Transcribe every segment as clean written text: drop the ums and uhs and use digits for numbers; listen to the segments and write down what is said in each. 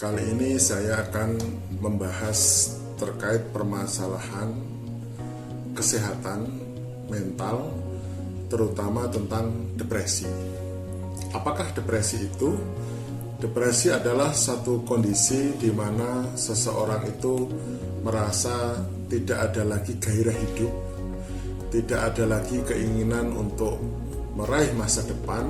Kali ini saya akan membahas terkait permasalahan kesehatan mental, terutama tentang depresi. Apakah depresi itu? Depresi adalah satu kondisi di mana seseorang itu merasa tidak ada lagi gairah hidup, tidak ada lagi keinginan untuk meraih masa depan,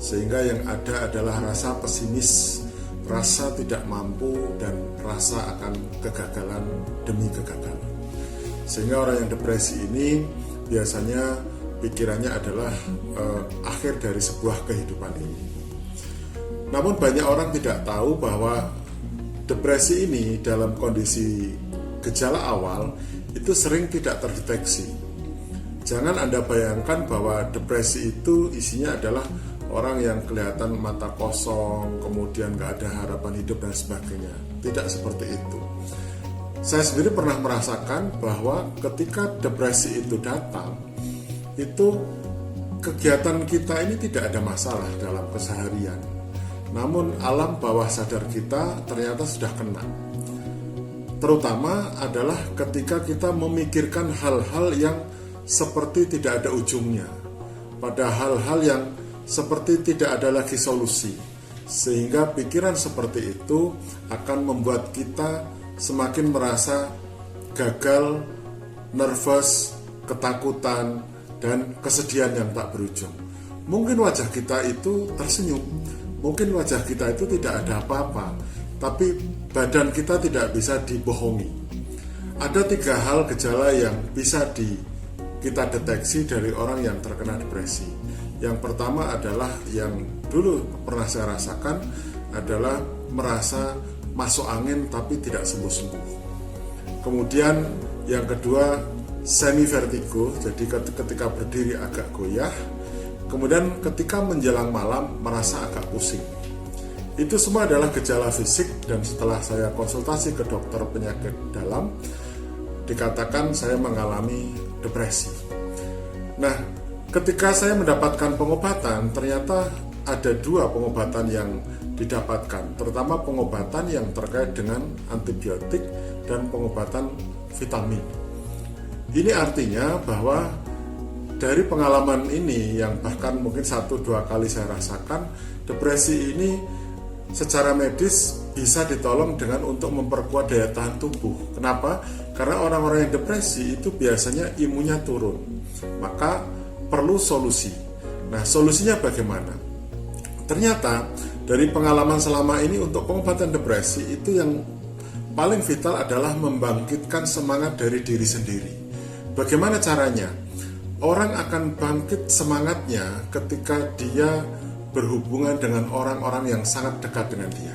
sehingga yang ada adalah rasa pesimis, rasa tidak mampu, dan rasa akan kegagalan demi kegagalan. Sehingga orang yang depresi ini biasanya pikirannya adalah akhir dari sebuah kehidupan ini. Namun banyak orang tidak tahu bahwa depresi ini dalam kondisi gejala awal itu sering tidak terdeteksi. Jangan Anda bayangkan bahwa depresi itu isinya adalah orang yang kelihatan mata kosong, kemudian gak ada harapan hidup dan sebagainya. Tidak seperti itu. Saya sendiri pernah merasakan bahwa ketika depresi itu datang, itu kegiatan kita ini tidak ada masalah dalam keseharian. Namun alam bawah sadar kita ternyata sudah kena. Terutama adalah ketika kita memikirkan hal-hal yang seperti tidak ada ujungnya, pada hal-hal yang seperti tidak ada lagi solusi, sehingga pikiran seperti itu akan membuat kita semakin merasa gagal, nervous, ketakutan, dan kesedihan yang tak berujung. Mungkin wajah kita itu tersenyum, mungkin wajah kita itu tidak ada apa-apa, tapi badan kita tidak bisa dibohongi. Ada 3 hal gejala yang bisa kita deteksi dari orang yang terkena depresi. Yang pertama adalah yang dulu pernah saya rasakan adalah merasa masuk angin tapi tidak sembuh-sembuh. Kemudian yang kedua semi vertigo, jadi ketika berdiri agak goyah. Kemudian ketika menjelang malam merasa agak pusing. Itu semua adalah gejala fisik, dan setelah saya konsultasi ke dokter penyakit dalam, dikatakan saya mengalami depresi. Nah, ketika saya mendapatkan pengobatan, ternyata ada 2 pengobatan yang didapatkan, terutama pengobatan yang terkait dengan antibiotik dan pengobatan vitamin. Ini artinya bahwa dari pengalaman ini yang bahkan mungkin 1-2 kali saya rasakan, depresi ini secara medis bisa ditolong dengan untuk memperkuat daya tahan tubuh. Kenapa? Karena orang-orang yang depresi itu biasanya imunnya turun. Maka perlu solusi. Nah, solusinya bagaimana? Ternyata dari pengalaman selama ini untuk pengobatan depresi itu yang paling vital adalah membangkitkan semangat dari diri sendiri. Bagaimana caranya? Orang akan bangkit semangatnya ketika dia berhubungan dengan orang-orang yang sangat dekat dengan dia,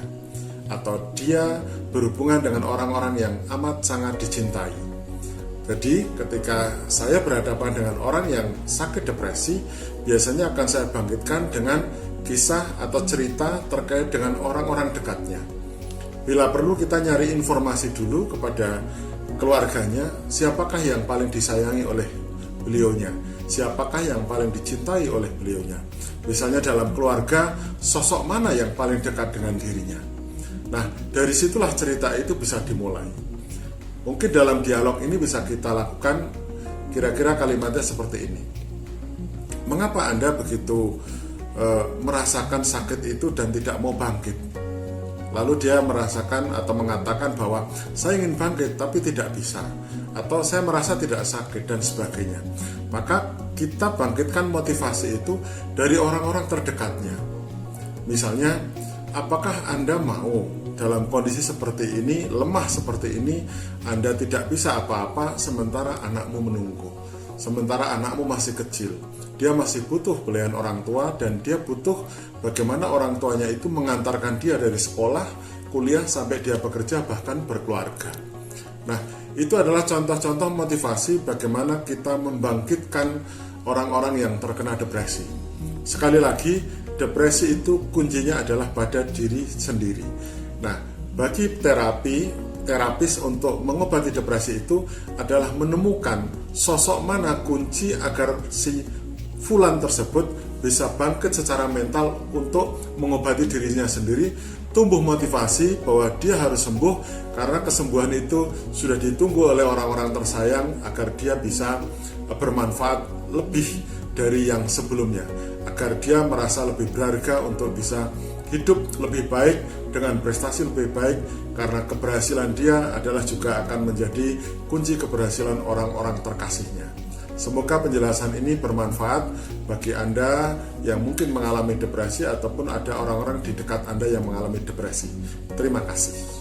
atau dia berhubungan dengan orang-orang yang amat sangat dicintai. Jadi ketika saya berhadapan dengan orang yang sakit depresi, biasanya akan saya bangkitkan dengan kisah atau cerita terkait dengan orang-orang dekatnya. Bila perlu kita nyari informasi dulu kepada keluarganya, siapakah yang paling disayangi oleh beliaunya, siapakah yang paling dicintai oleh beliaunya. Misalnya dalam keluarga, sosok mana yang paling dekat dengan dirinya. Nah, dari situlah cerita itu bisa dimulai. Mungkin dalam dialog ini bisa kita lakukan kira-kira kalimatnya seperti ini. Mengapa Anda begitu merasakan sakit itu dan tidak mau bangkit? Lalu dia merasakan atau mengatakan bahwa saya ingin bangkit tapi tidak bisa, atau saya merasa tidak sakit dan sebagainya. Maka kita bangkitkan motivasi itu dari orang-orang terdekatnya. Misalnya, apakah Anda mau dalam kondisi seperti ini, lemah seperti ini, Anda tidak bisa apa-apa sementara anakmu menunggu, sementara anakmu masih kecil, dia masih butuh pilihan orang tua, dan dia butuh bagaimana orang tuanya itu mengantarkan dia dari sekolah, kuliah, sampai dia bekerja, bahkan berkeluarga. Nah, itu adalah contoh-contoh motivasi bagaimana kita membangkitkan orang-orang yang terkena depresi. Sekali lagi, depresi itu kuncinya adalah pada diri sendiri. Nah, bagi terapis untuk mengobati depresi itu adalah menemukan sosok mana kunci agar si fulan tersebut bisa bangkit secara mental untuk mengobati dirinya sendiri, tumbuh motivasi bahwa dia harus sembuh karena kesembuhan itu sudah ditunggu oleh orang-orang tersayang agar dia bisa bermanfaat lebih dari yang sebelumnya, agar dia merasa lebih berharga untuk bisa hidup lebih baik dengan prestasi lebih baik, karena keberhasilan dia adalah juga akan menjadi kunci keberhasilan orang-orang terkasihnya. Semoga penjelasan ini bermanfaat bagi Anda yang mungkin mengalami depresi ataupun ada orang-orang di dekat Anda yang mengalami depresi. Terima kasih.